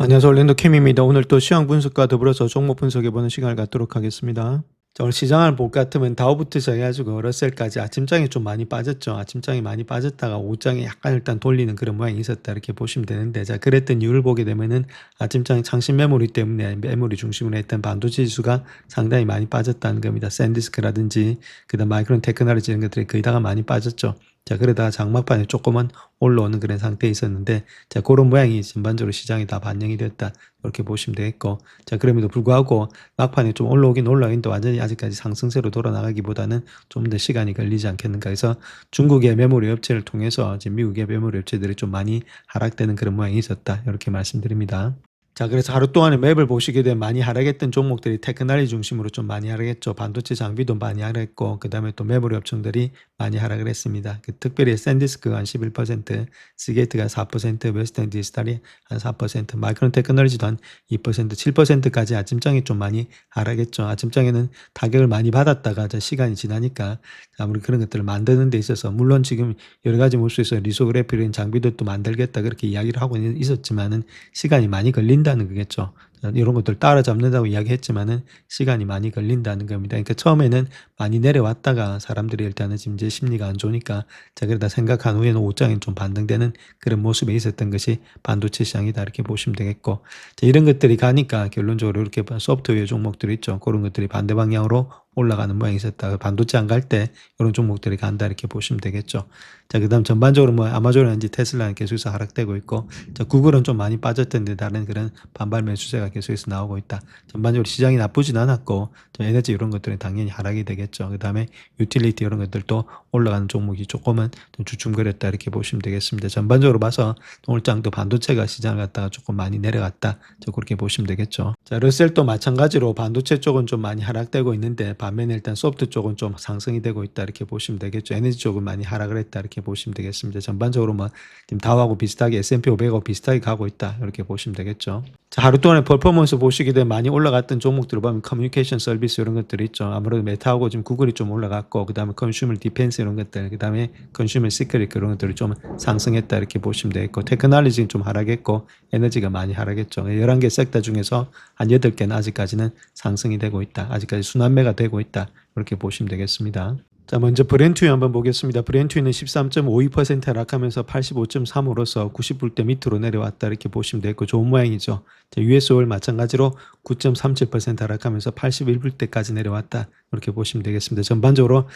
안녕하세요. 올랜도 캠입니다. 오늘 또 시황 분석과 더불어서 종목 분석해보는 시간을 갖도록 하겠습니다. 자, 오늘 시장을 볼 것 같으면 다우부터 시작해가지고 러셀까지 아침장에 좀 많이 빠졌죠. 아침장에 많이 빠졌다가 오후장에 약간 일단 돌리는 그런 모양이 있었다 이렇게 보시면 되는데, 자, 그랬던 이유를 보게 되면은 아침장에 창신 메모리 때문에 메모리 중심으로 했던 반도체 지수가 상당히 많이 빠졌다는 겁니다. 샌디스크라든지 그다음 마이크론 테크놀로지 이런 것들이 거의 다가 많이 빠졌죠. 자, 그러다가 장막판에 조금은 올라오는 그런 상태에 있었는데, 자, 그런 모양이 전반적으로 시장에 다 반영이 됐다 이렇게 보시면 되겠고, 자, 그럼에도 불구하고 막판에 좀 올라오긴 올라오긴데 완전히 아직까지 상승세로 돌아나가기보다는 좀 더 시간이 걸리지 않겠는가 해서 중국의 메모리 업체를 통해서 지금 미국의 메모리 업체들이 좀 많이 하락되는 그런 모양이 있었다 이렇게 말씀드립니다. 자, 그래서 하루 동안에 맵을 보시게 되면 많이 하락했던 종목들이 테크놀로지 중심으로 좀 많이 하락했죠. 반도체 장비도 많이 하락했고, 그 다음에 또 메모리 업종들이 많이 하락을 했습니다. 특별히 샌디스크가 한 11%, 시게이트가 4%, 웨스턴 디지털이 한 4%, 마이크론 테크놀로지도 한 2%, 7%까지 아침장에 좀 많이 하락했죠. 아침장에는 타격을 많이 받았다가 시간이 지나니까 아무리 그런 것들을 만드는 데 있어서, 물론 지금 여러 가지 모습에서 리소그래피 이런 장비도 또 만들겠다 그렇게 이야기를 하고 있었지만은 시간이 많이 걸린다는 거겠죠. 이런 것들 따라잡는다고 이야기했지만은 시간이 많이 걸린다는 겁니다. 그러니까 처음에는 많이 내려왔다가 사람들이 일단은 지금 이제 심리가 안 좋으니까, 자, 그러다 생각한 후에는 오장에 좀 반등되는 그런 모습에 있었던 것이 반도체 시장이다 이렇게 보시면 되겠고, 자, 이런 것들이 가니까 결론적으로 이렇게 소프트웨어 종목들이 있죠. 그런 것들이 반대 방향으로 올라가는 모양이 있었다. 반도체 안 갈 때 이런 종목들이 간다 이렇게 보시면 되겠죠. 자, 그다음 전반적으로 뭐 아마존이라든지 테슬라는 계속해서 하락되고 있고, 자, 구글은 좀 많이 빠졌던데 다른 그런 반발 매수세가 계속해서 나오고 있다. 전반적으로 시장이 나쁘진 않았고, 에너지 이런 것들은 당연히 하락이 되겠죠. 그다음에 유틸리티 이런 것들도 올라가는 종목이 조금은 좀 주춤거렸다 이렇게 보시면 되겠습니다. 전반적으로 봐서 오늘 장도 반도체가 시장을 갖다가 조금 많이 내려갔다, 자, 그렇게 보시면 되겠죠. 자, 러셀도 마찬가지로 반도체 쪽은 좀 많이 하락되고 있는데, 반면에 일단 소프트 쪽은 좀 상승이 되고 있다 이렇게 보시면 되겠죠. 에너지 쪽은 많이 하락을 했다 이렇게 보시면 되겠습니다. 전반적으로 뭐 지금 다우하고 비슷하게 S&P 500하고 비슷하게 가고 있다 이렇게 보시면 되겠죠. 자, 하루 동안의 퍼포먼스 보시게 되면 많이 올라갔던 종목들을 보면 커뮤니케이션 서비스 이런 것들이 있죠. 아무래도 메타하고 지금 구글이 좀 올라갔고, 그 다음에 컨슈머 디펜스 이런 것들, 그 다음에 컨슈머 시크릿 그런 것들이 좀 상승했다 이렇게 보시면 되겠고, 테크놀로지는 좀 하락했고, 에너지가 많이 하락했죠. 11개 섹터 중에서 한 8개는 아직까지는 상승이 되고 있다. 아직까지 순환매가 되고 있다. 이렇게 보시면 되겠습니다. 자, 먼저 브렌트유 한번 보겠습니다. 브렌트유는 13.52% 하락하면서 85.3으로서 90불대 밑으로 내려왔다 이렇게 보시면 되겠고, 좋은 모양이죠. 자, US 오일 마찬가지로 9.37% 하락하면서 81불대까지 내려왔다 이렇게 보시면 되겠습니다. 전반적으로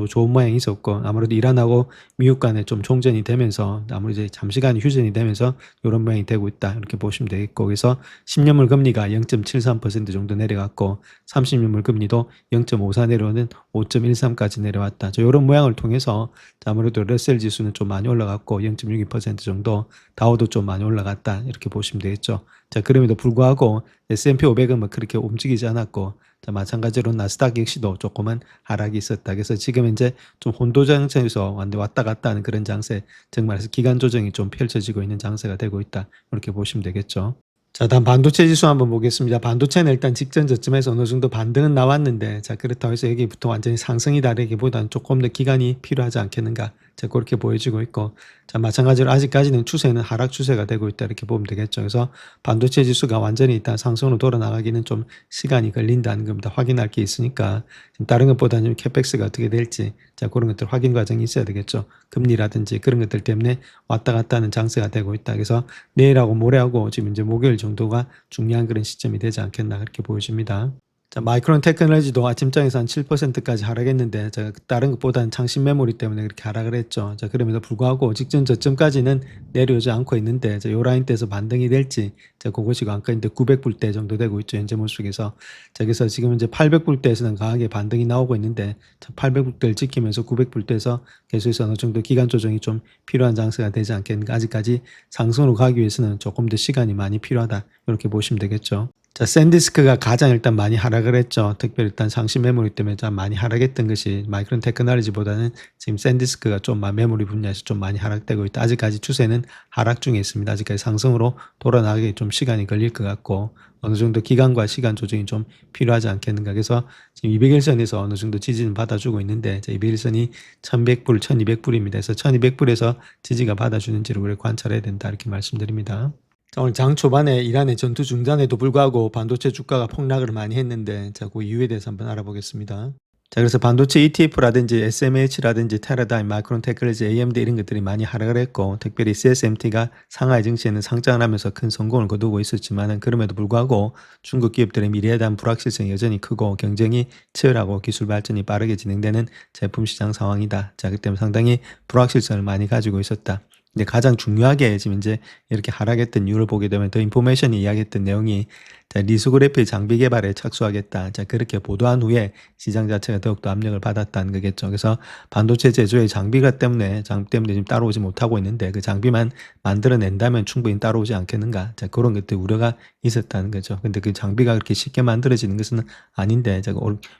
좋은 모양이 있었고, 아무래도 이란하고 미국 간에 좀 종전이 되면서 아무래도 이제 잠시간 휴전이 되면서 이런 모양이 되고 있다 이렇게 보시면 되겠고, 그래서 10년물 금리가 0.73% 정도 내려갔고, 30년물 금리도 0.54 내려오는 5.13까지 내려왔다. 이런 모양을 통해서 아무래도 러셀 지수는 좀 많이 올라갔고 0.62% 정도, 다우도 좀 많이 올라갔다 이렇게 보시면 되겠죠. 자, 그럼에도 불구하고 S&P 500은 뭐 그렇게 움직이지 않았고, 자, 마찬가지로 나스닥 역시도 조금은 하락이 있었다. 그래서 지금 이제 좀 혼도 장세에서 완전 왔다 갔다 하는 그런 장세, 정말 기간 조정이 좀 펼쳐지고 있는 장세가 되고 있다 이렇게 보시면 되겠죠. 자, 다음 반도체 지수 한번 보겠습니다. 반도체는 일단 직전 저점에서 어느 정도 반등은 나왔는데, 자, 그렇다고 해서 여기부터 완전히 상승이 다르기보다는 조금 더 기간이 필요하지 않겠는가, 자, 그렇게 보여지고 있고, 자, 마찬가지로 아직까지는 추세는 하락 추세가 되고 있다 이렇게 보면 되겠죠. 그래서 반도체 지수가 완전히 일단 상승으로 돌아나가기는 좀 시간이 걸린다는 겁니다. 확인할 게 있으니까 다른 것보다는 캐펙스가 어떻게 될지, 자, 그런 것들 확인 과정이 있어야 되겠죠. 금리라든지 그런 것들 때문에 왔다 갔다 하는 장세가 되고 있다. 그래서 내일하고 모레하고 지금 이제 목요일 정도가 중요한 그런 시점이 되지 않겠나 그렇게 보여집니다. 자, 마이크론 테크놀로지도 아침장에서 한 7%까지 하락했는데, 자, 다른 것보다는 창신 메모리 때문에 그렇게 하락을 했죠. 자, 그럼에도 불구하고 직전 저점까지는 내려오지 않고 있는데, 자, 요 라인대에서 반등이 될지, 자, 그것이 관건인데 900불대 정도 되고 있죠. 현재 모습에서. 자, 그래서 지금 이제 800불대에서는 강하게 반등이 나오고 있는데, 자, 800불대를 지키면서 900불대에서 계속해서 어느 정도 기간 조정이 좀 필요한 장세가 되지 않겠는가. 아직까지 상승으로 가기 위해서는 조금 더 시간이 많이 필요하다 이렇게 보시면 되겠죠. 자, 샌디스크가 가장 일단 많이 하락을 했죠. 특별히 일단 상시 메모리 때문에 좀 많이 하락했던 것이 마이크론 테크놀로지보다는 지금 샌디스크가 좀 메모리 분야에서 좀 많이 하락되고 있다. 아직까지 추세는 하락 중에 있습니다. 아직까지 상승으로 돌아나가기 좀 시간이 걸릴 것 같고, 어느 정도 기간과 시간 조정이 좀 필요하지 않겠는가. 그래서 지금 200일선에서 어느 정도 지지는 받아주고 있는데, 200일선이 1100불, 1200불입니다. 그래서 1200불에서 지지가 받아주는지를 우리 관찰해야 된다 이렇게 말씀드립니다. 자, 오늘 장 초반에 이란의 전투 중단에도 불구하고 반도체 주가가 폭락을 많이 했는데, 자, 그 이유에 대해서 한번 알아보겠습니다. 자, 그래서 반도체 ETF라든지 SMH라든지 테라다임, 마이크론 테크놀로지, AMD 이런 것들이 많이 하락을 했고, 특별히 CSMT가 상하이 증시에는 상장을 하면서 큰 성공을 거두고 있었지만은, 그럼에도 불구하고 중국 기업들의 미래에 대한 불확실성이 여전히 크고 경쟁이 치열하고 기술 발전이 빠르게 진행되는 제품 시장 상황이다. 자, 그 때문에 상당히 불확실성을 많이 가지고 있었다. 근데 가장 중요하게 지금 이제 이렇게 하락했던 이유를 보게 되면, 더 인포메이션이 이야기했던 내용이, 자, 리소그래피 장비 개발에 착수하겠다. 자, 그렇게 보도한 후에 시장 자체가 더욱더 압력을 받았다는 거겠죠. 그래서 반도체 제조의 장비 때문에 지금 따라오지 못하고 있는데, 그 장비만 만들어낸다면 충분히 따라오지 않겠는가. 자, 그런 것들 우려가 있었다는 거죠. 근데 그 장비가 그렇게 쉽게 만들어지는 것은 아닌데, 자,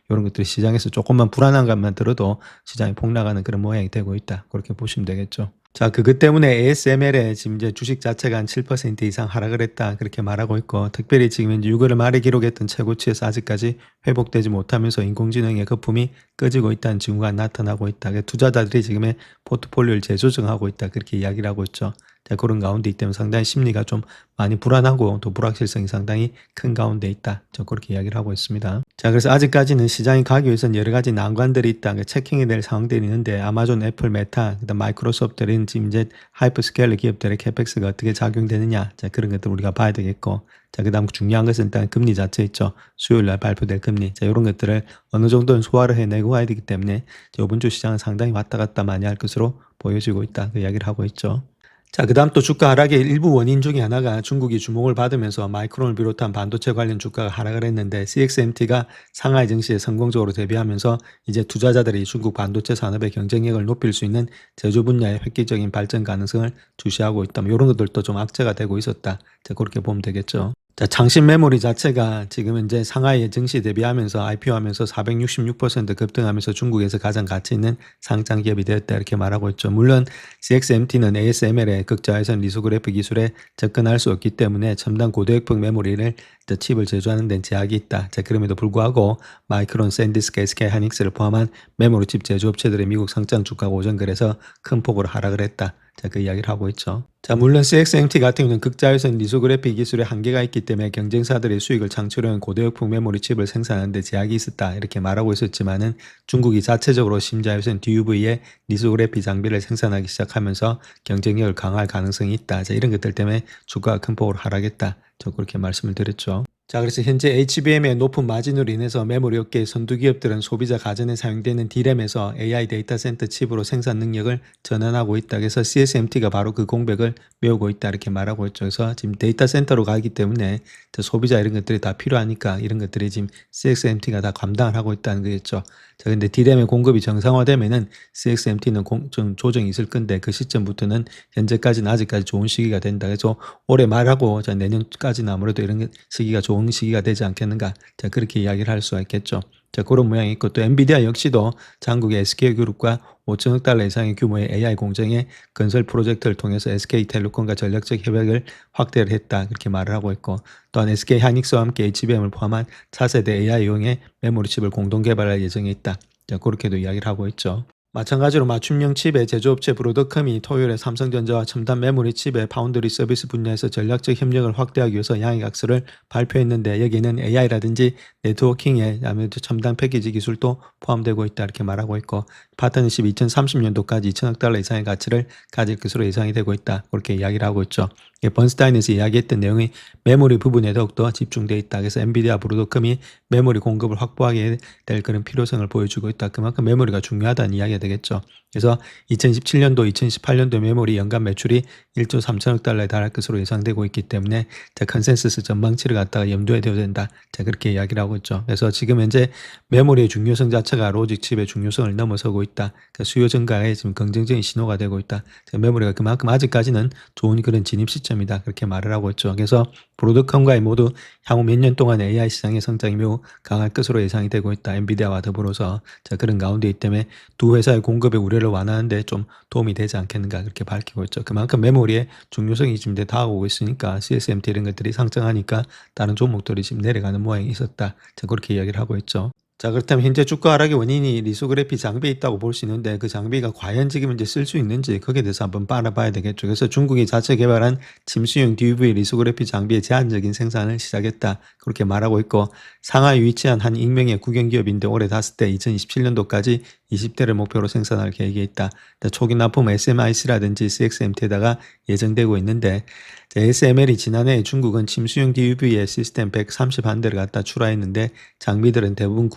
이런 것들이 시장에서 조금만 불안한 것만 들어도 시장이 폭락하는 그런 모양이 되고 있다. 그렇게 보시면 되겠죠. 자, 그것 때문에 ASML에 지금 이제 주식 자체가 한 7% 이상 하락을 했다. 그렇게 말하고 있고, 특별히 지금 이제 6월 말에 기록했던 최고치에서 아직까지 회복되지 못하면서 인공지능의 거품이 꺼지고 있다는 징후가 나타나고 있다. 투자자들이 지금의 포트폴리오를 재조정하고 있다. 그렇게 이야기를 하고 있죠. 자, 그런 가운데 있기 때문에 상당히 심리가 좀 많이 불안하고 또 불확실성이 상당히 큰 가운데 있다. 저 그렇게 이야기를 하고 있습니다. 자, 그래서 아직까지는 시장이 가기 위해서는 여러 가지 난관들이 있다. 체킹이 될 상황들이 있는데, 아마존, 애플, 메타, 그다음 마이크로소프트는 지금 이제 하이퍼스케일러 기업들의 캐펙스가 어떻게 작용되느냐. 자, 그런 것들 우리가 봐야 되겠고, 자, 그다음 중요한 것은 일단 금리 자체 있죠. 수요일 날 발표될 금리. 자, 이런 것들을 어느 정도는 소화를 해내고 와야 되기 때문에 이번 주 시장은 상당히 왔다 갔다 많이 할 것으로 보여지고 있다. 그 이야기를 하고 있죠. 자, 그다음 또 주가 하락의 일부 원인 중에 하나가 중국이 주목을 받으면서 마이크론을 비롯한 반도체 관련 주가가 하락을 했는데, CXMT가 상하이 증시에 성공적으로 대비하면서 이제 투자자들이 중국 반도체 산업의 경쟁력을 높일 수 있는 제조 분야의 획기적인 발전 가능성을 주시하고 있다. 이런 것들도 좀 악재가 되고 있었다. 자, 그렇게 보면 되겠죠. 자, 창신 메모리 자체가 지금 이제 상하이 증시 대비하면서 IPO하면서 466% 급등하면서 중국에서 가장 가치 있는 상장 기업이 되었다. 이렇게 말하고 있죠. 물론 CXMT는 ASML의 극자외선 리소그래피 기술에 접근할 수 없기 때문에 첨단 고도역폭 메모리를 칩을 제조하는 데는 제약이 있다. 자, 그럼에도 불구하고 마이크론, 샌디스크, SK 하이닉스를 포함한 메모리 칩 제조업체들의 미국 상장 주가가 오전 거래서 큰 폭으로 하락을 했다. 자, 그 이야기를 하고 있죠. 자, 물론 CXMT 같은 경우는 극자외선 리소그래피 기술에 한계가 있기 때문에 경쟁사들의 수익을 창출하는 고도역폭 메모리 칩을 생산하는 데 제약이 있었다. 이렇게 말하고 있었지만은, 중국이 자체적으로 심자외선 DUV의 리소그래피 장비를 생산하기 시작하면서 경쟁력을 강화할 가능성이 있다. 자, 이런 것들 때문에 주가가 큰 폭으로 하락했다. 저 그렇게 말씀을 드렸죠. 자, 그래서 현재 HBM의 높은 마진으로 인해서 메모리 업계의 선두 기업들은 소비자 가전에 사용되는 D램에서 AI 데이터 센터 칩으로 생산 능력을 전환하고 있다. 그래서 CSMT가 바로 그 공백을 메우고 있다. 이렇게 말하고 있죠. 그래서 지금 데이터 센터로 가기 때문에 소비자 이런 것들이 다 필요하니까 이런 것들이 지금 CXMT가 다 감당을 하고 있다는 거겠죠. 자, 근데 D램의 공급이 정상화되면은 CXMT는 좀 조정이 있을 건데, 그 시점부터는 현재까지는 아직까지 좋은 시기가 된다. 그래서 올해 말하고 자, 내년까지는 아무래도 이런 시기가 좋은 시기가 되지 않겠는가. 자, 그렇게 이야기를 할 수가 있겠죠. 자, 그런 모양이 있고, 또 엔비디아 역시도 장국의 SK그룹과 5천억 달러 이상의 규모의 AI 공정의 건설 프로젝트를 통해서 SK텔레콤과 전략적 협약을 확대를 했다. 그렇게 말을 하고 있고, 또한 SK 하이닉스와 함께 HBM을 포함한 차세대 AI용의 메모리 칩을 공동 개발할 예정에 있다. 자, 그렇게도 이야기를 하고 있죠. 마찬가지로 맞춤형 칩의 제조업체 브로드컴이 토요일에 삼성전자와 첨단 메모리 칩의 파운드리 서비스 분야에서 전략적 협력을 확대하기 위해서 양해각서를 발표했는데, 여기는 AI라든지 네트워킹에 아무래도 첨단 패키지 기술도 포함되고 있다. 이렇게 말하고 있고, 파트너십 2030년도까지 2천억 달러 이상의 가치를 가질 것으로 예상이 되고 있다. 그렇게 이야기를 하고 있죠. 번스타인에서 이야기했던 내용이 메모리 부분에 더욱더 집중되어 있다. 그래서 엔비디아 브로드컴이 메모리 공급을 확보하게 될 그런 필요성을 보여주고 있다. 그만큼 메모리가 중요하다는 이야기가 되겠죠. 그래서 2017년도, 2018년도 메모리 연간 매출이 1조 3천억 달러에 달할 것으로 예상되고 있기 때문에, 자, 컨센서스 전망치를 갖다가 염두에 둬야 된다. 자, 그렇게 이야기를 하고 있죠. 그래서 지금 현재 메모리의 중요성 자체가 로직 칩의 중요성을 넘어서고 있다. 그러니까 수요 증가에 지금 긍정적인 신호가 되고 있다. 메모리가 그만큼 아직까지는 좋은 그런 진입 시점이다. 그렇게 말을 하고 있죠. 그래서 브로드컴과의 모두 향후 몇 년 동안 AI 시장의 성장이 매우 강할 것으로 예상이 되고 있다. 엔비디아와 더불어서. 자, 그런 가운데 있기 때문에 두 회사의 공급의 우려를 완화하는 데 좀 도움이 되지 않겠는가. 그렇게 밝히고 있죠. 그만큼 메모리의 중요성이 지금 다가오고 있으니까 CSMT 이런 것들이 상승하니까 다른 종목들이 지금 내려가는 모양이 있었다. 자, 그렇게 이야기를 하고 있죠. 자, 그렇다면 현재 주가 하락의 원인이 리소그래피 장비에 있다고 볼 수 있는데 그 장비가 과연 지금 이제 쓸 수 있는지 거기에 대해서 한번 알아봐야 되겠죠. 그래서 중국이 자체 개발한 침수용 DUV 리소그래피 장비의 제한적인 생산을 시작했다. 그렇게 말하고 있고 상하이에 위치한 한 익명의 국영기업인데 올해 5대 2027년도까지 20대를 목표로 생산할 계획이 있다. 초기 납품 SMIC라든지 CXMT에다가 예정되고 있는데 ASML이 지난해 중국은 침수용 DUV의 시스템 131대를 갖다 출하했는데 장비들은 대부분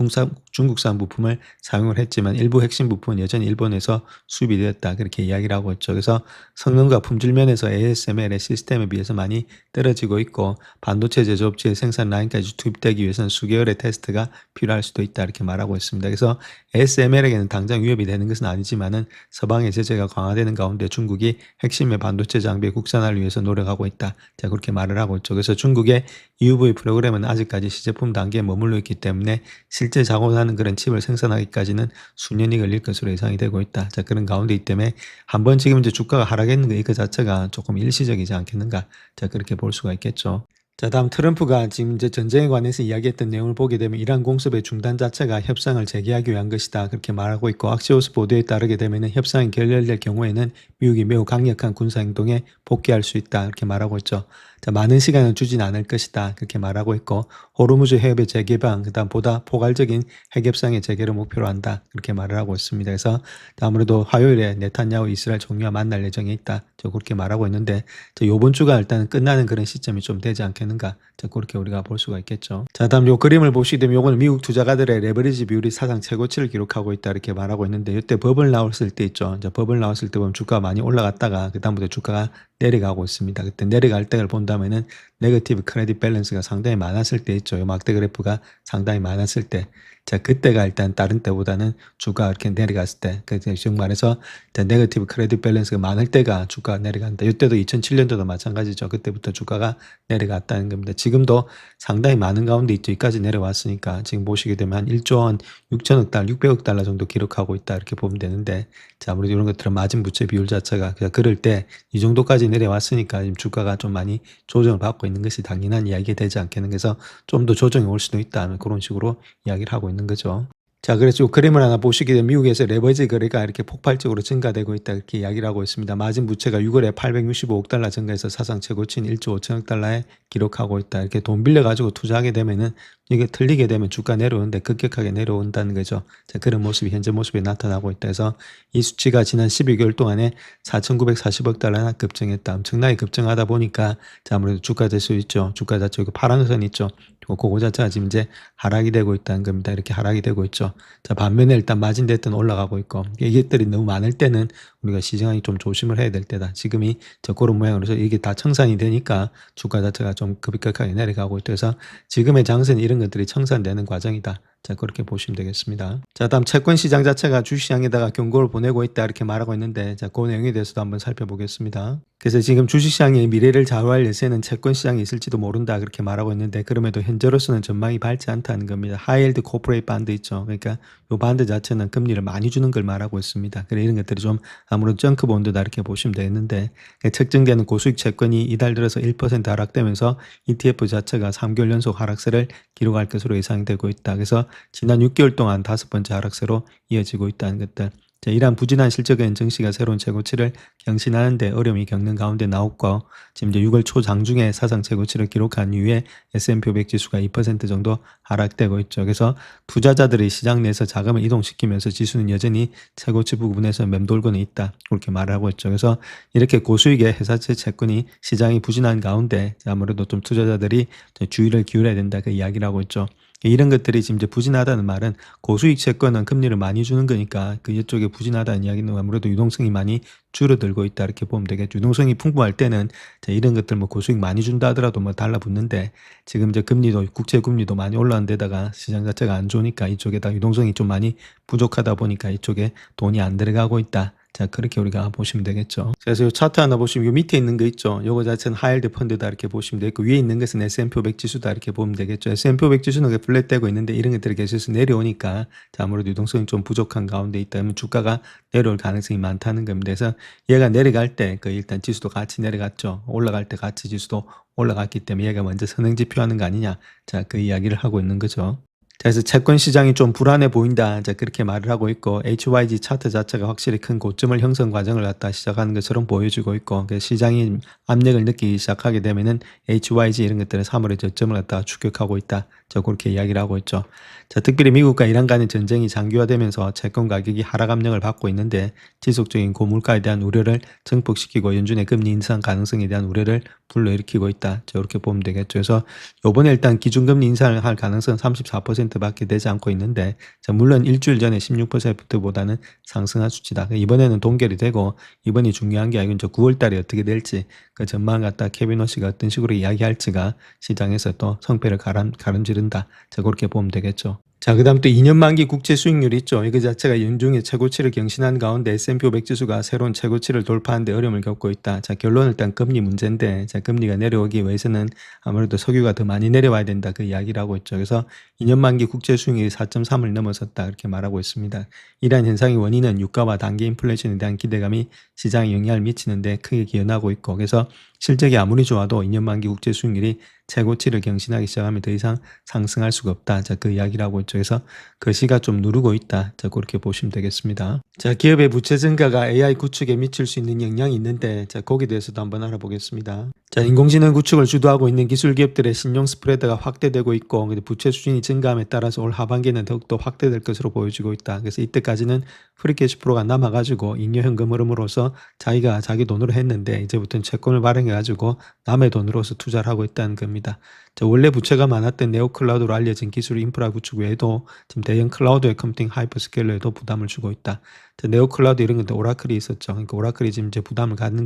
중국산 부품을 사용을 했지만 일부 핵심 부품은 여전히 일본에서 수입되었다. 그렇게 이야기를 하고 있죠. 그래서 성능과 품질 면에서 ASML의 시스템에 비해서 많이 떨어지고 있고 반도체 제조업체의 생산 라인까지 투입되기 위해서는 수개월의 테스트가 필요할 수도 있다. 이렇게 말하고 있습니다. 그래서 ASML에게는 당장 위협이 되는 것은 아니지만은 서방의 제재가 강화되는 가운데 중국이 핵심의 반도체 장비의 국산화를 위해서 노력하고 있다. 자, 그렇게 말을 하고 있죠. 그래서 중국의 EUV 프로그램은 아직까지 시제품 단계에 머물러 있기 때문에 실제 작업하는 그런 칩을 생산하기까지는 수년이 걸릴 것으로 예상이 되고 있다. 자, 그런 가운데 있기 때문에 한번 지금 이제 주가가 하락했는 거 이거 자체가 조금 일시적이지 않겠는가. 자, 그렇게 볼 수가 있겠죠. 자, 다음 트럼프가 지금 이제 전쟁에 관해서 이야기했던 내용을 보게 되면 이란 공습의 중단 자체가 협상을 재개하기 위한 것이다. 그렇게 말하고 있고 악시오스 보도에 따르게 되면 협상이 결렬될 경우에는 미국이 매우 강력한 군사행동에 복귀할 수 있다. 이렇게 말하고 있죠. 자, 많은 시간을 주진 않을 것이다. 그렇게 말하고 있고 호르무즈 해협의 재개방, 그다음 보다 포괄적인 핵협상의 재개를 목표로 한다. 그렇게 말을 하고 있습니다. 그래서 아무래도 화요일에 네탄야후 이스라엘 총리와 만날 예정에 있다. 저 그렇게 말하고 있는데 이번 주가 일단 끝나는 그런 시점이 좀 되지 않겠는가. 자, 그렇게 우리가 볼 수가 있겠죠. 자, 다음 요 그림을 보시게 되면 요거는 미국 투자가들의 레버리지 비율이 사상 최고치를 기록하고 있다. 이렇게 말하고 있는데 이때 버블 나왔을 때 있죠. 자, 버블 나왔을 때 보면 주가가 많이 올라갔다가 그다음부터 주가가 내려가고 있습니다. 그때 내려갈 때를 본다면은 네거티브 크레딧 밸런스가 상당히 많았을 때 있죠. 요 막대 그래프가 상당히 많았을 때. 자, 그때가 일단 다른 때보다는 주가가 이렇게 내려갔을 때. 그래서 지금 말해서 네거티브 크레딧 밸런스가 많을 때가 주가가 내려간다. 이때도 2007년도도 마찬가지죠. 그때부터 주가가 내려갔다는 겁니다. 지금도 상당히 많은 가운데 있죠. 여기까지 내려왔으니까 지금 보시게 되면 한 1조 원 6천억 달러, 600억 달러 정도 기록하고 있다. 이렇게 보면 되는데 자, 아무래도 이런 것들은 마진 부채 비율 자체가 그냥 그럴 때 이 정도까지 내려왔으니까 지금 주가가 좀 많이 조정을 받고 있는 것이 당연한 이야기가 되지 않겠는 그래서 좀 더 조정이 올 수도 있다. 그런 식으로 이야기를 하고 있는 거죠. 자, 그래서 이 그림을 하나 보시게 되면 미국에서 레버리지 거래가 이렇게 폭발적으로 증가되고 있다 이렇게 이야기를 하고 있습니다. 마진 부채가 6월에 865억 달러 증가해서 사상 최고치인 1조 5천억 달러에 기록하고 있다. 이렇게 돈 빌려가지고 투자하게 되면은 이게 틀리게 되면 주가 내려오는데 급격하게 내려온다는 거죠. 자, 그런 모습이 현재 모습에 나타나고 있다 해서 이 수치가 지난 12개월 동안에 4,940억 달러나 급증했다. 엄청나게 급증하다 보니까 자, 아무래도 주가 지수 있죠. 주가 자체 파란선 있죠. 그거 자체가 지금 이제 하락이 되고 있다는 겁니다. 이렇게 하락이 되고 있죠. 자, 반면에 일단 마진대트는 올라가고 있고 이것들이 너무 많을 때는 우리가 시장이 좀 조심을 해야 될 때다. 지금이 그런 모양으로서 이게 다 청산이 되니까 주가 자체가 좀 급격하게 내려가고 있다. 그래서 지금의 장세는 이런 것들이 청산되는 과정이다. 자, 그렇게 보시면 되겠습니다. 자, 다음 채권 시장 자체가 주시장에다가 경고를 보내고 있다 이렇게 말하고 있는데 자, 그 내용에 대해서도 한번 살펴보겠습니다. 그래서 지금 주식시장의 미래를 좌우할 예세는 채권 시장에 있을지도 모른다 그렇게 말하고 있는데 그럼에도 현재로서는 전망이 밝지 않다는 겁니다. 하이힐드 코퍼레이트 반드 있죠. 그러니까 이 반드 자체는 금리를 많이 주는 걸 말하고 있습니다. 그래 이런 것들이 좀 아무래도 정크 본드다 이렇게 보시면 되는데 측정되는 고수익 채권이 이달 들어서 1% 하락되면서 ETF 자체가 3개월 연속 하락세를 기록할 것으로 예상되고 있다. 그래서 지난 6개월 동안 5번째 하락세로 이어지고 있다는 것들. 자, 이러한 부진한 실적의 증시가 새로운 최고치를 경신하는데 어려움이 겪는 가운데 나왔고 지금 이제 6월 초 장중에 사상 최고치를 기록한 이후에 S&P 500 지수가 2% 정도 하락되고 있죠. 그래서 투자자들이 시장 내에서 자금을 이동시키면서 지수는 여전히 최고치 부분에서 맴돌고는 있다. 그렇게 말하고 있죠. 그래서 이렇게 고수익의 회사채 채권이 시장이 부진한 가운데 아무래도 좀 투자자들이 주의를 기울여야 된다. 그 이야기를 하고 있죠. 이런 것들이 지금 이제 부진하다는 말은 고수익 채권은 금리를 많이 주는 거니까 그 이쪽에 부진하다는 이야기는 아무래도 유동성이 많이 줄어들고 있다 이렇게 보면 되겠죠. 유동성이 풍부할 때는 이런 것들 뭐 고수익 많이 준다 하더라도 뭐 달라붙는데 지금 이제 금리도 국채 금리도 많이 올라온 데다가 시장 자체가 안 좋으니까 이쪽에다 유동성이 좀 많이 부족하다 보니까 이쪽에 돈이 안 들어가고 있다. 자, 그렇게 우리가 보시면 되겠죠. 그래서 이 차트 하나 보시면 요 밑에 있는 거 있죠. 요거 자체는 하이힐드 펀드다 이렇게 보시면 되고 위에 있는 것은 S&P 500 지수다 이렇게 보면 되겠죠. S&P 500 지수는 플랫되고 있는데 이런 것들이 계속해서 내려오니까 자, 아무래도 유동성이 좀 부족한 가운데 있다 면 주가가 내려올 가능성이 많다는 겁니다. 그래서 얘가 내려갈 때 일단 지수도 같이 내려갔죠. 올라갈 때 같이 지수도 올라갔기 때문에 얘가 먼저 선행 지표하는 거 아니냐. 자, 그 이야기를 하고 있는 거죠. 자, 그래서 채권 시장이 좀 불안해 보인다. 자, 그렇게 말을 하고 있고, HYG 차트 자체가 확실히 큰 고점을 형성 과정을 갖다 시작하는 것처럼 보여지고 있고, 그 시장이 압력을 느끼기 시작하게 되면은 HYG 이런 것들은 3월의 저점을 갖다가 추격하고 있다. 자, 그렇게 이야기를 하고 있죠. 자, 특별히 미국과 이란 간의 전쟁이 장기화되면서 채권 가격이 하락 압력을 받고 있는데, 지속적인 고물가에 대한 우려를 증폭시키고 연준의 금리 인상 가능성에 대한 우려를 불러일으키고 있다. 자, 이렇게 보면 되겠죠. 그래서 요번에 일단 기준금리 인상을 할 가능성은 34%밖에 되지 않고 있는데, 자, 물론 일주일 전에 16%보다는 상승한 수치다. 이번에는 동결이 되고, 이번이 중요한 게 아니고 이제 9월 달에 어떻게 될지, 그 전망을 갖다 케빈 워시가 어떤 식으로 이야기할지가 시장에서 또 성패를 가름지른다. 자, 그렇게 보면 되겠죠. 자, 그 다음 또 2년 만기 국채 수익률이 있죠. 이거 자체가 연중에 최고치를 경신한 가운데 S&P 500 지수가 새로운 최고치를 돌파하는데 어려움을 겪고 있다. 자, 결론은 일단 금리 문제인데, 자, 금리가 내려오기 위해서는 아무래도 석유가 더 많이 내려와야 된다. 그 이야기를 하고 있죠. 그래서 2년 만기 국채 수익률이 4.3을 넘어섰다. 그렇게 말하고 있습니다. 이러한 현상의 원인은 유가와 단기 인플레이션에 대한 기대감이 시장에 영향을 미치는데 크게 기여하고 있고, 그래서 실적이 아무리 좋아도 2년 만기 국채 수익률이 최고치를 경신하기 시작하면 더 이상 상승할 수가 없다. 자, 그 이야기를 하고 있죠. 그래서 그 시가 좀 누르고 있다. 자, 그렇게 보시면 되겠습니다. 자, 기업의 부채 증가가 AI 구축에 미칠 수 있는 영향이 있는데, 자, 거기에 대해서도 한번 알아보겠습니다. 자, 인공지능 구축을 주도하고 있는 기술 기업들의 신용 스프레드가 확대되고 있고, 부채 수준이 증가함에 따라서 올 하반기에는 더욱더 확대될 것으로 보여지고 있다. 그래서 이때까지는 프리캐시 프로가 남아가지고 잉여 현금 흐름으로서 자기가 자기 돈으로 했는데, 이제부터는 채권을 발행해가지고 남의 돈으로서 투자를 하고 있다는 겁니다. 자, 원래 부채가 많았던 네오클라우드로 알려진 기술 인프라 구축 외에도 지금 대형 클라우드의 컴퓨팅 하이퍼스케일러에도 부담을 주고 있다. 자, 네오클라우드 이런 건데 오라클이 있었죠. 그러니까 오라클이 지금 이제 부담을 갖는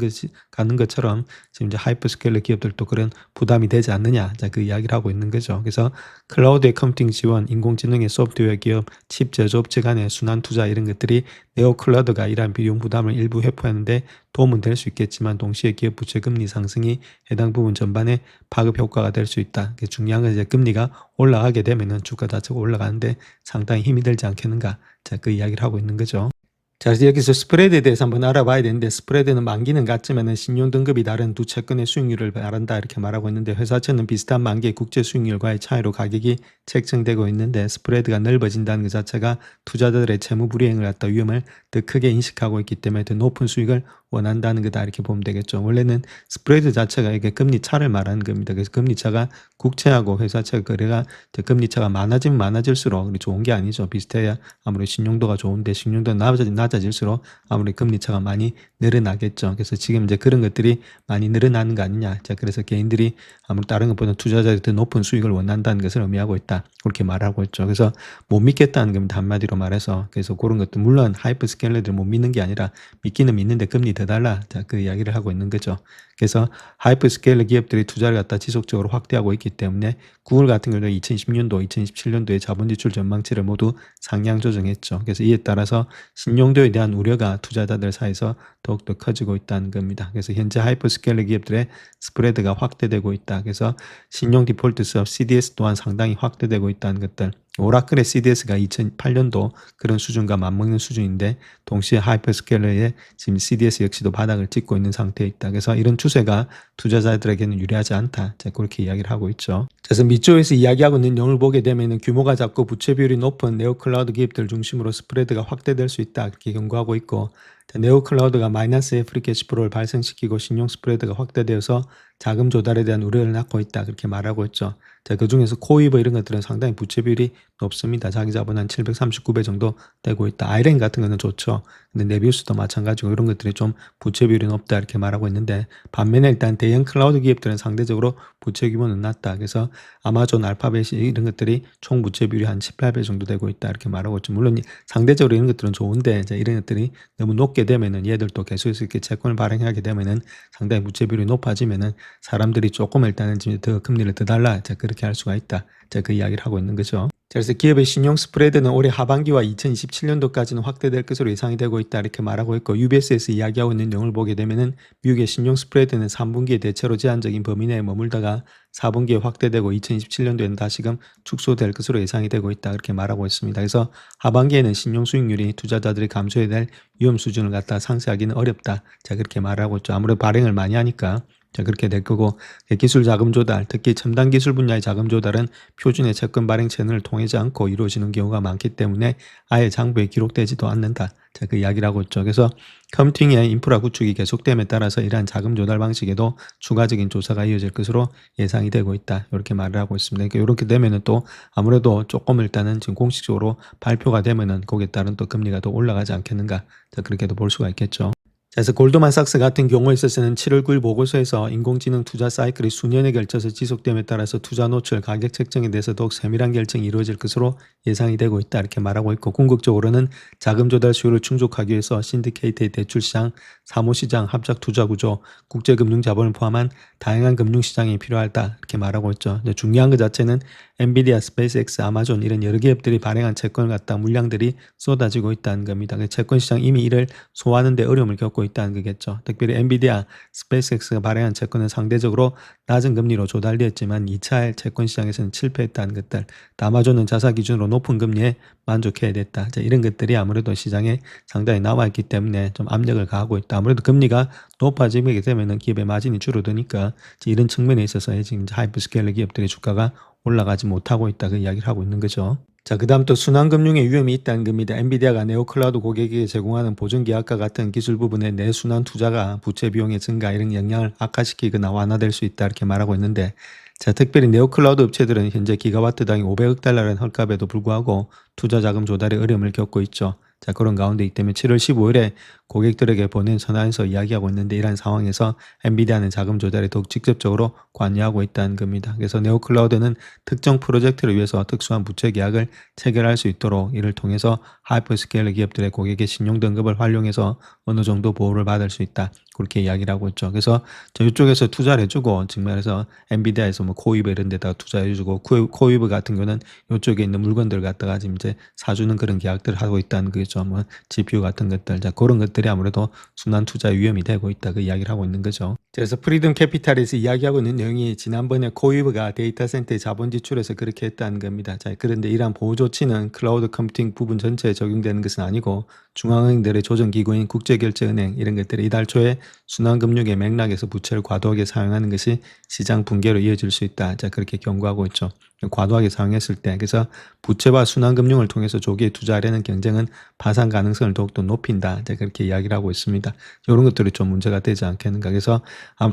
것처럼 지금 이제 하이퍼스케일러 기업들도 그런 부담이 되지 않느냐. 자, 그 이야기를 하고 있는 거죠. 그래서 클라우드의 컴퓨팅 지원, 인공지능의 소프트웨어 기업, 칩 제조업체 간의 순환 투자 이런 것들이 네오클라우드가 이러한 비용 부담을 일부 회복하는데 도움은 될 수 있겠지만 동시에 기업 부채 금리 상승이 해당 부분 전반에 파급 효과가 될 수 있다. 중요한 건 이제 금리가 올라가게 되면은 주가 자체가 올라가는데 상당히 힘이 들지 않겠는가. 자, 그 이야기를 하고 있는 거죠. 자, 그래서 여기서 스프레드에 대해서 한번 알아봐야 되는데, 스프레드는 만기는 같지만은 신용 등급이 다른 두 채권의 수익률을 말한다 이렇게 말하고 있는데, 회사채는 비슷한 만기의 국제 수익률과의 차이로 가격이 책정되고 있는데, 스프레드가 넓어진다는 것 자체가 투자자들의 채무 불이행을 갖다 위험을 더 크게 인식하고 있기 때문에 더 높은 수익을 원한다는 거다 이렇게 보면 되겠죠. 원래는 스프레드 자체가 이게 금리 차를 말하는 겁니다. 그래서 금리 차가 국채하고 회사채 거래가 금리 차가 많아지면 많아질수록 좋은 게 아니죠. 비슷해야 아무래도 신용도가 좋은데 신용도가 낮아질수록 아무래도 금리 차가 많이 늘어나겠죠. 그래서 지금 이제 그런 것들이 많이 늘어나는 거 아니냐. 자, 그래서 개인들이 아무래도 다른 것보다 투자자들이 더 높은 수익을 원한다는 것을 의미하고 있다. 그렇게 말하고 있죠. 그래서 못 믿겠다는 겁니다. 한마디로 말해서. 그래서 그런 것도 물론 하이퍼스케일러들 못 믿는 게 아니라 믿기는 믿는데 금리 더 달라. 자, 그 이야기를 하고 있는 거죠. 그래서 하이퍼스케일러 기업들이 투자를 갖다 지속적으로 확대하고 있기 때문에 구글 같은 경우는 2010년도, 2017년도에 자본 지출 전망치를 모두 상향 조정했죠. 그래서 이에 따라서 신용도에 대한 우려가 투자자들 사이에서 더욱더 커지고 있다는 겁니다. 그래서 현재 하이퍼스케일러 기업들의 스프레드가 확대되고 있다. 그래서 신용 디폴트 수업 CDS 또한 상당히 확대되고 있다는 것들. 오라클의 CDS가 2008년도 그런 수준과 맞먹는 수준인데 동시에 하이퍼스케일러의 지금 CDS 역시도 바닥을 찍고 있는 상태에 있다. 그래서 이런 추세가 투자자들에게는 유리하지 않다. 자, 그렇게 이야기를 하고 있죠. 그래서 밑줄에서 이야기하고 있는 내용을 보게 되면 규모가 작고 부채 비율이 높은 네오클라우드 기업들 중심으로 스프레드가 확대될 수 있다. 그렇게 경고하고 있고, 네오클라우드가 마이너스의 프리캐시 프로를 발생시키고 신용 스프레드가 확대되어서 자금 조달에 대한 우려를 낳고 있다. 그렇게 말하고 있죠. 자, 그 중에서 코이버 이런 것들은 상당히 부채 비율이 높습니다. 자기 자본 한 739배 정도 되고 있다. 아이렌 같은 거는 좋죠. 근데 네비우스도 마찬가지고 이런 것들이 좀 부채 비율이 높다 이렇게 말하고 있는데, 반면에 일단 대형 클라우드 기업들은 상대적으로 부채 규모는 낮다. 그래서 아마존, 알파벳이 이런 것들이 총 부채 비율이 한 18배 정도 되고 있다 이렇게 말하고 있죠. 물론 상대적으로 이런 것들은 좋은데 이런 것들이 너무 높게 되면은 얘들도 계속해서 이렇게 채권을 발행하게 되면은 상당히 부채 비율이 높아지면은 사람들이 조금 일단은 더 금리를 더 달라. 자, 그렇게 할 수가 있다. 자, 그 이야기를 하고 있는 거죠. 자, 그래서 기업의 신용 스프레드는 올해 하반기와 2027년도까지는 확대될 것으로 예상이 되고 있다 이렇게 말하고 있고, UBS에서 이야기하고 있는 내용을 보게 되면은 미국의 신용 스프레드는 3분기에 대체로 제한적인 범위 내에 머물다가 4분기에 확대되고 2027년도에는 다시금 축소될 것으로 예상이 되고 있다 그렇게 말하고 있습니다. 그래서 하반기에는 신용 수익률이 투자자들이 감수해야 될 위험 수준을 갖다 상쇄하기는 어렵다. 자, 그렇게 말하고 있죠. 아무래도 발행을 많이 하니까 자, 그렇게 될 거고, 기술 자금 조달, 특히 첨단 기술 분야의 자금 조달은 표준의 채권 발행 채널을 통하지 않고 이루어지는 경우가 많기 때문에 아예 장부에 기록되지도 않는다. 자, 그 이야기를 하고 있죠. 그래서 컴퓨팅의 인프라 구축이 계속됨에 따라서 이러한 자금 조달 방식에도 추가적인 조사가 이어질 것으로 예상이 되고 있다. 이렇게 말을 하고 있습니다. 그러니까 이렇게 되면은 또 아무래도 조금 일단은 지금 공식적으로 발표가 되면은 거기에 따른 또 금리가 더 올라가지 않겠는가. 자, 그렇게도 볼 수가 있겠죠. 그래서 골드만삭스 같은 경우에 있어서는 7월 9일 보고서에서 인공지능 투자 사이클이 수년에 걸쳐서 지속됨에 따라서 투자 노출, 가격 책정에 대해서 더욱 세밀한 결정이 이루어질 것으로 예상이 되고 있다 이렇게 말하고 있고, 궁극적으로는 자금 조달 수요를 충족하기 위해서 신디케이트의 대출 시장, 사모 시장, 합작 투자 구조, 국제 금융 자본을 포함한 다양한 금융 시장이 필요하다 이렇게 말하고 있죠. 중요한 것 자체는 엔비디아, 스페이스X, 아마존 이런 여러 기업들이 발행한 채권을 갖다 물량들이 쏟아지고 있다는 겁니다. 채권 시장 이미 이를 소화하는 데 어려움을 겪고 있다는 거겠죠. 특별히 엔비디아, 스페이스X가 발행한 채권은 상대적으로 낮은 금리로 조달되었지만 2차 채권 시장에서는 실패했다는 것들, 아마존은 자사 기준으로 높은 금리에 만족해야 됐다. 이런 것들이 아무래도 시장에 상당히 나와 있기 때문에 좀 압력을 가하고 있다. 아무래도 금리가 높아지게 되면 기업의 마진이 줄어드니까 이런 측면에 있어서 지금 하이퍼스케일러 기업들의 주가가 올라가지 못하고 있다 그 이야기를 하고 있는 거죠. 자, 그 다음 또 순환금융의 위험이 있다는 겁니다. 엔비디아가 네오클라우드 고객에게 제공하는 보증계약과 같은 기술 부분의 내순환 투자가 부채 비용의 증가 이런 영향을 악화시키거나 완화될 수 있다 이렇게 말하고 있는데, 자, 특별히 네오클라우드 업체들은 현재 기가와트당 500억 달러라는 헐값에도 불구하고 투자 자금 조달에 어려움을 겪고 있죠. 자, 그런 가운데 이 때문에 7월 15일에 고객들에게 보낸 전화에서 이야기하고 있는데, 이러한 상황에서 엔비디아는 자금 조달에 더욱 직접적으로 관여하고 있다는 겁니다. 그래서 네오클라우드는 특정 프로젝트를 위해서 특수한 부채 계약을 체결할 수 있도록 이를 통해서 하이퍼스케일러 기업들의 고객의 신용 등급을 활용해서 어느 정도 보호를 받을 수 있다. 그렇게 이야기를 하고 있죠. 그래서 이쪽에서 투자를 해주고, 정말에서 엔비디아에서 뭐 코이브 이런 데다가 투자해주고, 코이브 같은 경우는 이쪽에 있는 물건들을 갖다가 지금 이제 사주는 그런 계약들을 하고 있다는 거죠. 뭐 GPU 같은 것들, 자, 그런 것들이 아무래도 순환 투자의 위험이 되고 있다 그 이야기를 하고 있는 거죠. 그래서 프리덤 캐피탈에서 이야기하고 있는 내용이 지난번에 코이브가 데이터 센터의 자본 지출에서 그렇게 했다는 겁니다. 자, 그런데 이러한 보호 조치는 클라우드 컴퓨팅 부분 전체에 적용되는 것은 아니고, 중앙은행들의 조정기구인 국제결제은행 이런 것들이 이달 초에 순환금융의 맥락에서 부채를 과도하게 사용하는 것이 시장 붕괴로 이어질 수 있다. 자, 그렇게 경고하고 있죠. 과도하게 사용했을 때, 그래서 부채와 순환금융을 통해서 조기에 투자하려는 경쟁은 파산 가능성을 더욱더 높인다. 자, 그렇게 이야기를 하고 있습니다. 이런 것들이 좀 문제가 되지 않겠는가. 그래서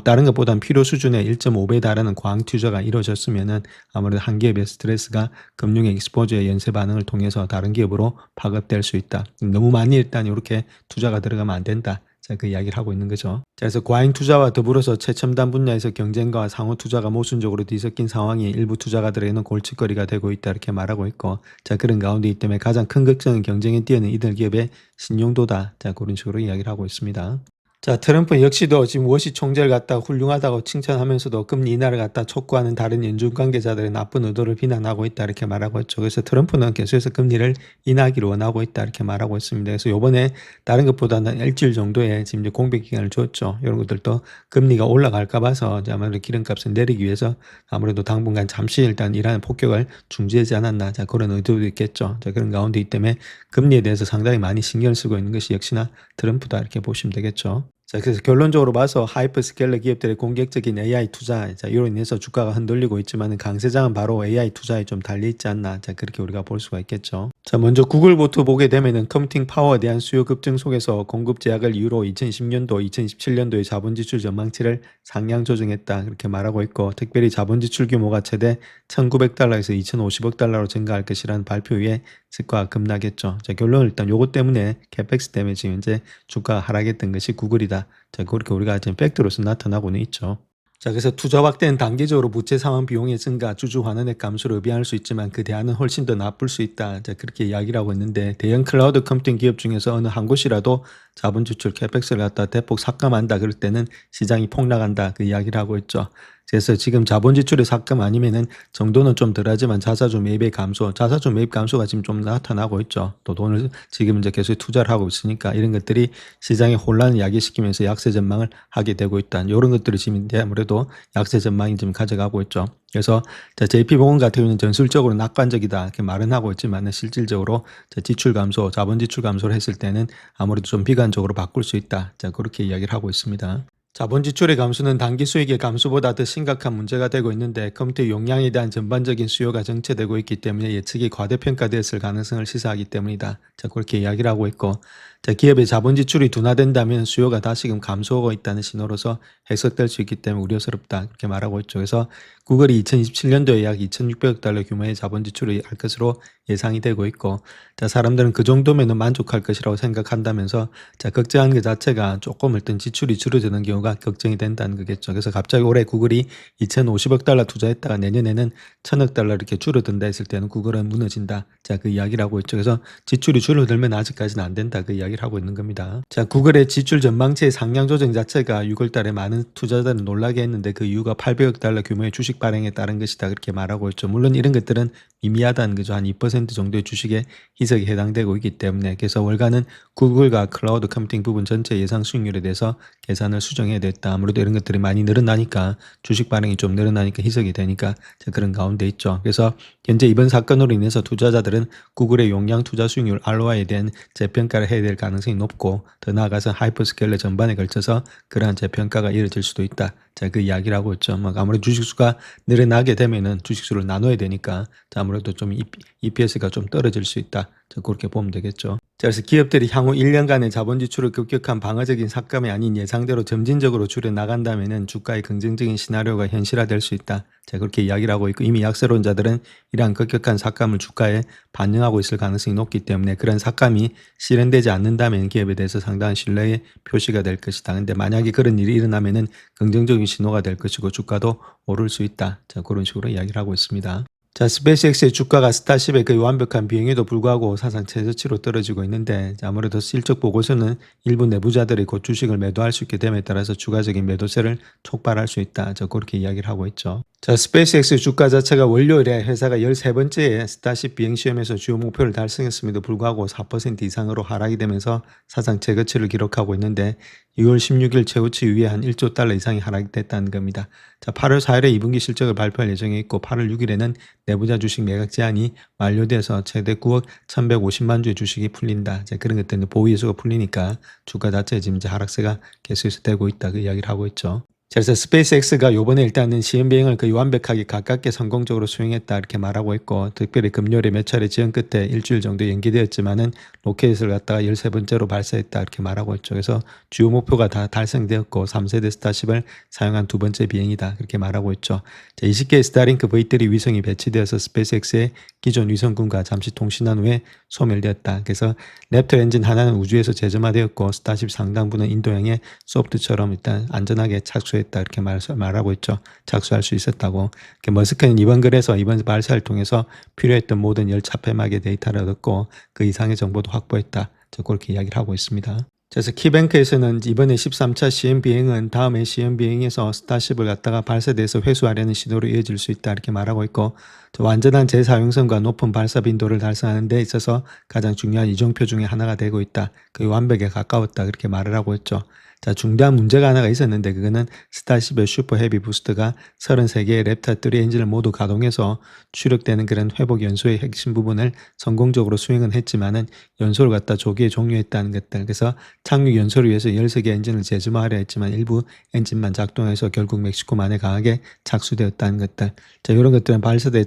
다른 것보다는 필요 수준의 1.5배 달하는 과잉 투자가 이루어졌으면은 아무래도 한 기업의 스트레스가 금융의 익스포저의 연쇄 반응을 통해서 다른 기업으로 파급될 수 있다. 너무 많이 일단 이렇게 투자가 들어가면 안 된다. 자, 그 이야기를 하고 있는 거죠. 자, 그래서 과잉 투자와 더불어서 최첨단 분야에서 경쟁과 상호 투자가 모순적으로 뒤섞인 상황이 일부 투자가들에게는 골칫거리가 되고 있다 이렇게 말하고 있고, 자, 그런 가운데 이 때문에 가장 큰 걱정은 경쟁에 뛰어든 이들 기업의 신용도다. 자, 그런 식으로 이야기를 하고 있습니다. 자, 트럼프 역시도 지금 워시 총재를 갖다 훌륭하다고 칭찬하면서도 금리 인하를 갖다 촉구하는 다른 연준 관계자들의 나쁜 의도를 비난하고 있다 이렇게 말하고 있죠. 그래서 트럼프는 계속해서 금리를 인하하기를 원하고 있다 이렇게 말하고 있습니다. 그래서 요번에 다른 것보다는 일주일 정도의 지금 이제 공백 기간을 줬죠. 이런 것들도 금리가 올라갈까 봐서 아무래도 기름값을 내리기 위해서 아무래도 당분간 잠시 일단 이라는 폭격을 중지하지 않았나. 자, 그런 의도도 있겠죠. 자, 그런 가운데 이 때문에 금리에 대해서 상당히 많이 신경을 쓰고 있는 것이 역시나 트럼프다 이렇게 보시면 되겠죠. 자, 그래서 결론적으로 봐서 하이퍼스케일러 기업들의 공격적인 AI 투자, 자, 이로 인해서 주가가 흔들리고 있지만 강세장은 바로 AI 투자에 좀 달려있지 않나. 자, 그렇게 우리가 볼 수가 있겠죠. 자, 먼저 구글부터 보게 되면은 컴퓨팅 파워에 대한 수요 급증 속에서 공급 제약을 이유로 2010년도, 2017년도의 자본 지출 전망치를 상향 조정했다. 그렇게 말하고 있고, 특별히 자본 지출 규모가 최대 1,900달러에서 2,050억 달러로 증가할 것이라는 발표 후에 주가가 급락했죠. 자, 결론은 일단 요것 때문에 캐펙스 때문에 지금 현재 주가가 하락했던 것이 구글이다. 자, 그렇게 우리가 지금 팩트로서 나타나고는 있죠. 자, 그래서 투자 확대는 단기적으로 부채 상환 비용의 증가, 주주 환원액 감소를 의미할 수 있지만 그 대안은 훨씬 더 나쁠 수 있다. 자, 그렇게 이야기를 하고 있는데, 대형 클라우드 컴퓨팅 기업 중에서 어느 한 곳이라도 자본 지출 캐펙스를 갖다 대폭 삭감한다 그럴 때는 시장이 폭락한다 그 이야기를 하고 있죠. 그래서 지금 자본 지출의 삭감 아니면은 정도는 좀 덜하지만 자사주 매입의 감소, 자사주 매입 감소가 지금 좀 나타나고 있죠. 또 돈을 지금 이제 계속 투자를 하고 있으니까 이런 것들이 시장의 혼란을 야기시키면서 약세 전망을 하게 되고 있다. 이런 것들이 지금 이제 아무래도 약세 전망이 지금 가져가고 있죠. 그래서 JP모건 같은 경우는 전술적으로 낙관적이다 이렇게 말은 하고 있지만 실질적으로 지출 감소, 자본 지출 감소를 했을 때는 아무래도 좀 비관적으로 바꿀 수 있다. 자, 그렇게 이야기를 하고 있습니다. 자본 지출의 감소는 단기 수익의 감소보다 더 심각한 문제가 되고 있는데 컴퓨터 용량에 대한 전반적인 수요가 정체되고 있기 때문에 예측이 과대평가되었을 가능성을 시사하기 때문이다. 자, 그렇게 이야기를 하고 있고, 자, 기업의 자본 지출이 둔화된다면 수요가 다시금 감소하고 있다는 신호로서 해석될 수 있기 때문에 우려스럽다. 그렇게 말하고 있죠. 그래서 구글이 2027년도에 약 2,600억 달러 규모의 자본 지출을 할 것으로 예상이 되고 있고, 자, 사람들은 그 정도면 만족할 것이라고 생각한다면서, 자, 걱정하는 것 자체가 조금 어떤 지출이 줄어드는 경우가 걱정이 된다는 거겠죠. 그래서 갑자기 올해 구글이 2,050억 달러 투자했다가 내년에는 1,000억 달러 이렇게 줄어든다 했을 때는 구글은 무너진다. 자, 그 이야기를 하고 있죠. 그래서 지출이 줄어들면 아직까지는 안 된다. 그 이야기를 하고 있는 겁니다. 자, 구글의 지출 전망치의 상향 조정 자체가 6월 달에 많은 투자자들을 놀라게 했는데 그 이유가 800억 달러 규모의 주식 발행에 따른 것이다. 그렇게 말하고 있죠. 물론 이런 것들은 미미하다는 거죠. 한 2% 정도의 주식의 희석이 해당되고 있기 때문에, 그래서 월가는 구글과 클라우드 컴퓨팅 부분 전체 예상 수익률에 대해서 계산을 수정해야 됐다. 아무래도 이런 것들이 많이 늘어나니까, 주식 발행이 좀 늘어나니까 희석이 되니까 그런 가운데 있죠. 그래서 현재 이번 사건으로 인해서 투자자들은 구글의 용량 투자 수익률 ROI에 대한 재평가를 해야 될 가능성이 높고, 더 나아가서 하이퍼스케일러 전반에 걸쳐서 그러한 재평가가 이뤄질 수도 있다. 자, 그 이야기를 하고 있죠. 아무래도 주식수가 늘어나게 되면은 주식수를 나눠야 되니까, 자, 아무래도 좀 EPS가 좀 떨어질 수 있다. 자, 그렇게 보면 되겠죠. 자, 그래서 기업들이 향후 1년간의 자본 지출을 급격한 방어적인 삭감이 아닌 예상대로 점진적으로 줄여 나간다면은 주가의 긍정적인 시나리오가 현실화될 수 있다. 자, 그렇게 이야기를 하고 있고, 이미 약세론자들은 이러한 급격한 삭감을 주가에 반영하고 있을 가능성이 높기 때문에 그런 삭감이 실현되지 않는다면 기업에 대해서 상당한 신뢰의 표시가 될 것이다. 근데 만약에 그런 일이 일어나면은 긍정적인 신호가 될 것이고 주가도 오를 수 있다. 자, 그런 식으로 이야기를 하고 있습니다. 자, 스페이스X의 주가가 스타쉽의 거의 완벽한 비행에도 불구하고 사상 최저치로 떨어지고 있는데, 아무래도 실적 보고서는 일부 내부자들이 곧 주식을 매도할 수 있게 됨에 따라서 추가적인 매도세를 촉발할 수 있다. 저 그렇게 이야기를 하고 있죠. 자, 스페이스X 주가 자체가 월요일에 회사가 13번째 스타쉽 비행 시험에서 주요 목표를 달성했음에도 불구하고 4% 이상으로 하락이 되면서 사상 최고치를 기록하고 있는데, 6월 16일 최고치 이후에 한 1조 달러 이상이 하락이 됐다는 겁니다. 자, 8월 4일에 2분기 실적을 발표할 예정에 있고, 8월 6일에는 내부자 주식 매각 제한이 만료돼서 최대 9억 1,150만 주의 주식이 풀린다. 자, 그런 것 때문에 보유 예수가 풀리니까 주가 자체에 지금 이제 하락세가 계속해서 되고 있다. 그 이야기를 하고 있죠. 자, 그래서 스페이스X가 요번에 일단은 시험 비행을 거의 완벽하게 가깝게 성공적으로 수행했다 이렇게 말하고 있고, 특별히 금요일에 몇 차례 지연 끝에 일주일 정도 연기되었지만은 로켓을 갖다가 13번째로 발사했다 이렇게 말하고 있죠. 그래서 주요 목표가 다 달성되었고 3세대 스타쉽을 사용한 두 번째 비행이다 그렇게 말하고 있죠. 자, 20개의 스타링크 V3 위성이 배치되어서 스페이스X의 기존 위성군과 잠시 통신한 후에 소멸되었다. 그래서 랩터 엔진 하나는 우주에서 재점화되었고 스타쉽 상당부는 인도양의 소프트처럼 일단 안전하게 착수했다 이렇게 말하고 있죠. 착수할 수 있었다고. 머스크는 이번 글에서 이번 발사를 통해서 필요했던 모든 열 차폐막의 데이터를 얻었고 그 이상의 정보도 확보했다. 그렇게 이야기를 하고 있습니다. 그래서 키뱅크에서는 이번에 13차 시험 비행은 다음에 시험 비행에서 스타쉽을 갖다가 발사돼서 회수하려는 시도로 이어질 수 있다 이렇게 말하고 있고, 완전한 재사용성과 높은 발사 빈도를 달성하는 데 있어서 가장 중요한 이정표 중에 하나가 되고 있다. 거의 완벽에 가까웠다 그렇게 말을 하고 있죠. 자, 중대한 문제가 하나가 있었는데 그거는 스타쉽의 슈퍼 헤비 부스트가 33개의 랩터 3 엔진을 모두 가동해서 추력되는 그런 회복 연소의 핵심 부분을 성공적으로 수행은 했지만은 연소를 갖다 조기에 종료했다는 것들. 그래서 착륙 연소를 위해서 13개 엔진을 재점화하려 했지만 일부 엔진만 작동해서 결국 멕시코만에 강하게 착수되었다는 것들. 자, 이런 것들은 발사대에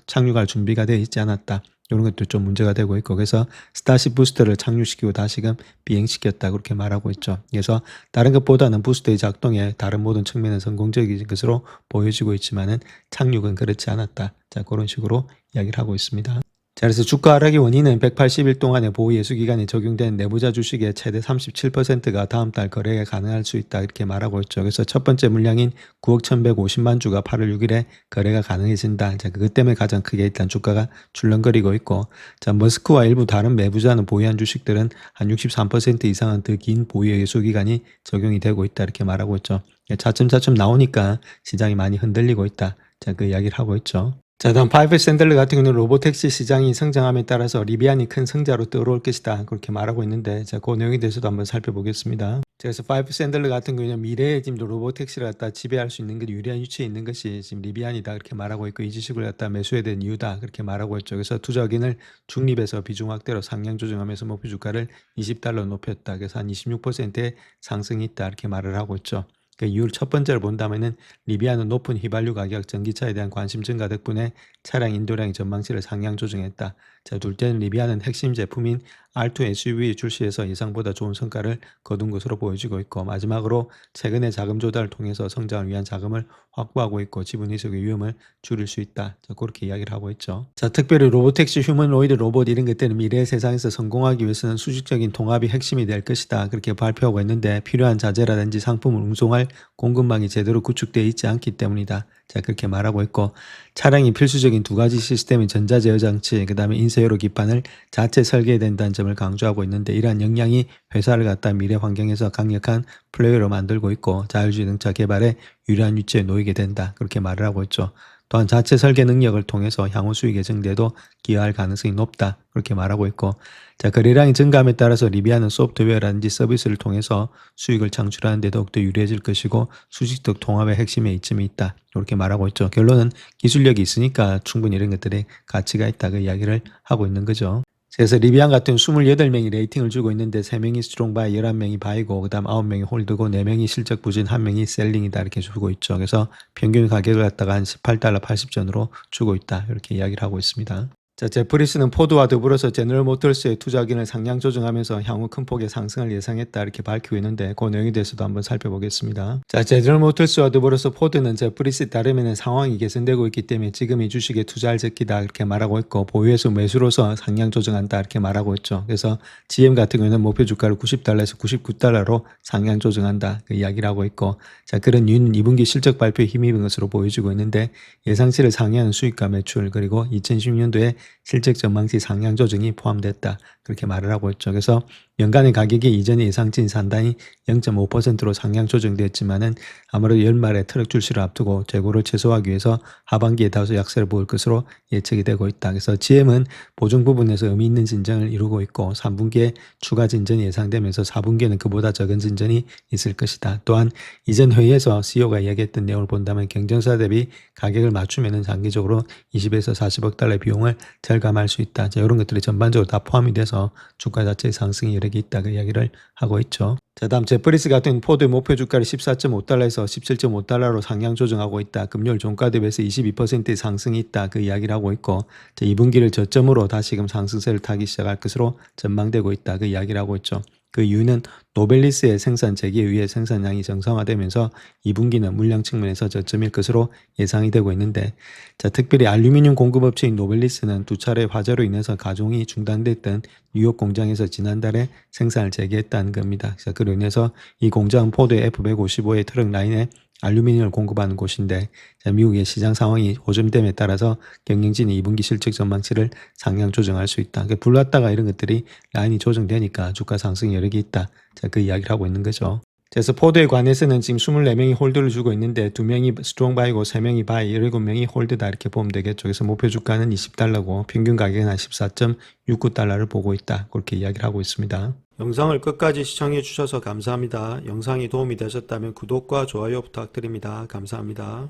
착륙할 준비가 되어 있지 않았다. 이런 것도 좀 문제가 되고 있고, 그래서 스타쉽 부스터를 착륙시키고 다시금 비행시켰다 그렇게 말하고 있죠. 그래서 다른 것보다는 부스터의 작동에 다른 모든 측면은 성공적인 것으로 보여지고 있지만은 착륙은 그렇지 않았다. 자, 그런 식으로 이야기를 하고 있습니다. 자, 그래서 주가 하락의 원인은 180일 동안의 보호 예수 기간에 적용된 내부자 주식의 최대 37%가 다음 달 거래가 가능할 수 있다 이렇게 말하고 있죠. 그래서 첫 번째 물량인 9억 1,150만 주가 8월 6일에 거래가 가능해진다. 자, 그것 때문에 가장 크게 일단 주가가 출렁거리고 있고, 자, 머스크와 일부 다른 매부자는 보유한 주식들은 한 63% 이상은 더 긴 보유 예수 기간이 적용이 되고 있다 이렇게 말하고 있죠. 차츰차츰 나오니까 시장이 많이 흔들리고 있다. 자, 그 이야기를 하고 있죠. 자, 다음 파이브 샌들러 같은 경우는 로보택시 시장이 성장함에 따라서 리비안이 큰 성자로 떠오를 것이다 그렇게 말하고 있는데, 자, 그 내용에 대해서도 한번 살펴보겠습니다. 그래서 파이브 샌들러 같은 경우는 미래에 지금 로보택시를 갖다 지배할 수 있는 게 유리한 위치에 있는 것이 지금 리비안이다 그렇게 말하고 있고, 이 주식을 갖다 매수해야 된 이유다 그렇게 말하고 있죠. 그래서 투자 의견을 중립에서 비중 확대로 상향 조정하면서 목표 주가를 $20 높였다. 그래서 한 26%의 상승이 있다 이렇게 말을 하고 있죠. 그 이유를 첫 번째로 본다면은 리비아는 높은 휘발유 가격, 전기차에 대한 관심 증가 덕분에 차량 인도량의 전망치를 상향 조정했다. 자, 둘째는 리비아는 핵심 제품인 R2 SUV 출시에서 예상보다 좋은 성과를 거둔 것으로 보여지고 있고, 마지막으로 최근에 자금 조달을 통해서 성장을 위한 자금을 확보하고 있고 지분 희석의 위험을 줄일 수 있다. 자, 그렇게 이야기를 하고 있죠. 자, 특별히 로보택시, 휴머노이드 로봇 이런 것들은 미래의 세상에서 성공하기 위해서는 수직적인 통합이 핵심이 될 것이다. 그렇게 발표하고 있는데 필요한 자재라든지 상품을 운송할 공급망이 제대로 구축되어 있지 않기 때문이다. 자, 그렇게 말하고 있고, 차량이 필수적인 두 가지 시스템인 전자제어 장치, 그 다음에 인쇄회로 기판을 자체 설계해야 된다는 점을 강조하고 있는데, 이러한 역량이 회사를 갖다 미래 환경에서 강력한 플레이어로 만들고 있고 자율주행차 개발에 유리한 위치에 놓이게 된다. 그렇게 말을 하고 있죠. 또한 자체 설계 능력을 통해서 향후 수익의 증대도 기여할 가능성이 높다. 그렇게 말하고 있고, 자, 거래량이 증가함에 따라서 리비아는 소프트웨어라든지 서비스를 통해서 수익을 창출하는 데 더욱더 유리해질 것이고 수직적 통합의 핵심에 이점이 있다. 이렇게 말하고 있죠. 결론은 기술력이 있으니까 충분히 이런 것들이 가치가 있다고 이야기를 하고 있는 거죠. 그래서 리비안 같은 28명이 레이팅을 주고 있는데 3명이 스트롱 바이, 11명이 바이고 그다음 9명이 홀드고 4명이 실적 부진, 1명이 셀링이다 이렇게 주고 있죠. 그래서 평균 가격을 갖다가 한 18달러 80전으로 주고 있다. 이렇게 이야기를 하고 있습니다. 자, 제프리스는 포드와 더불어서 제너럴 모터스의 투자 의견을 상향 조정하면서 향후 큰 폭의 상승을 예상했다 이렇게 밝히고 있는데 그 내용에 대해서도 한번 살펴보겠습니다. 자, 제너럴 모터스와 더불어서 포드는 제프리스 따르면 상황이 개선되고 있기 때문에 지금 이 주식에 투자할 적기다 이렇게 말하고 있고 보유해서 매수로서 상향 조정한다 이렇게 말하고 있죠. 그래서 GM 같은 경우는 목표 주가를 90달러에서 99달러로 상향 조정한다 그 이야기를 하고 있고, 자, 그런 이유는 2분기 실적 발표에 힘입은 것으로 보여지고 있는데 예상치를 상회하는 수익과 매출 그리고 2016년도에 실적 전망치 상향 조정이 포함됐다. 그렇게 말을 하고 있죠. 그래서 연간의 가격이 이전의 예상치인 상당히 0.5%로 상향 조정되었지만은 아무래도 연말에 트럭 출시를 앞두고 재고를 최소화하기 위해서 하반기에 다소 약세를 보일 것으로 예측이 되고 있다. 그래서 GM은 보증 부분에서 의미 있는 진전을 이루고 있고 3분기에 추가 진전이 예상되면서 4분기에는 그보다 적은 진전이 있을 것이다. 또한 이전 회의에서 CEO가 이야기했던 내용을 본다면 경쟁사 대비 가격을 맞추면은 장기적으로 20에서 40억 달러의 비용을 절감할 수 있다. 자, 이런 것들이 전반적으로 다 포함이 돼서 주가 자체의 상승이 여력이 있다. 그 이야기를 하고 있죠. 자, 다음 제프리스 같은 포드의 목표 주가를 14.5달러에서 17.5달러로 상향 조정하고 있다. 금요일 종가 대비해서 22%의 상승이 있다. 그 이야기를 하고 있고, 자, 2분기를 저점으로 다시금 상승세를 타기 시작할 것으로 전망되고 있다. 그 이야기를 하고 있죠. 그 이유는 노벨리스의 생산 재개에 의해 생산량이 정상화되면서 2분기는 물량 측면에서 저점일 것으로 예상이 되고 있는데, 자, 특별히 알루미늄 공급업체인 노벨리스는 두 차례 화재로 인해서 가동이 중단됐던 뉴욕 공장에서 지난달에 생산을 재개했다는 겁니다. 자, 그로 인해서 이 공장은 포드의 F155의 트럭 라인에 알루미늄을 공급하는 곳인데, 자, 미국의 시장 상황이 호전됨에 따라서 경영진이 2분기 실적 전망치를 상향 조정할 수 있다. 그러니까 불났다가 이런 것들이 라인이 조정되니까 주가 상승 여력이 있다. 자, 그 이야기를 하고 있는 거죠. 그래서 포드에 관해서는 지금 24명이 홀드를 주고 있는데 2명이 스트롱 바이고 3명이 바이, 17명이 홀드다 이렇게 보면 되겠죠. 그래서 목표 주가는 20달러고 평균 가격은 한 14.69달러를 보고 있다. 그렇게 이야기를 하고 있습니다. 영상을 끝까지 시청해 주셔서 감사합니다. 영상이 도움이 되셨다면 구독과 좋아요 부탁드립니다. 감사합니다.